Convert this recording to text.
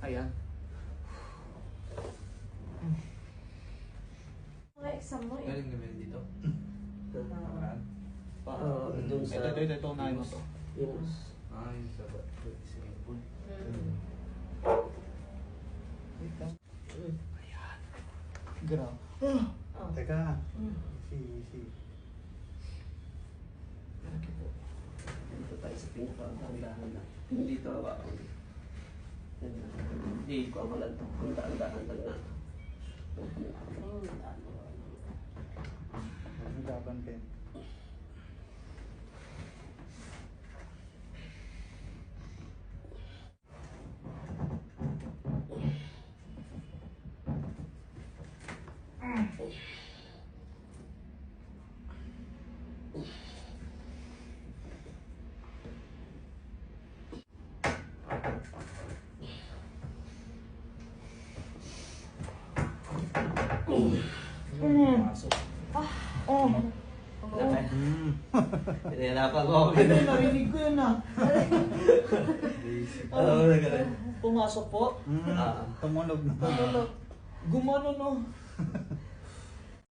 Ayan. Mga exam mo eh. Galing naman dito. Ayan. Doon sa... Ito, unahin mo to. Yung... Yung sa swimming pool. Ayan. Grabe. Teka. Easy. Dito tayo sa pinaka-dahan na. Dito ako. Hindi ko ang malag. Ang dahan-dahan lang na. Laban pen. Pasok. Pinahirapan ko ako. Ay, narinig ko yun ah. Alam mo na gano'n. Pumasok po. Tumunog na. Gumano no.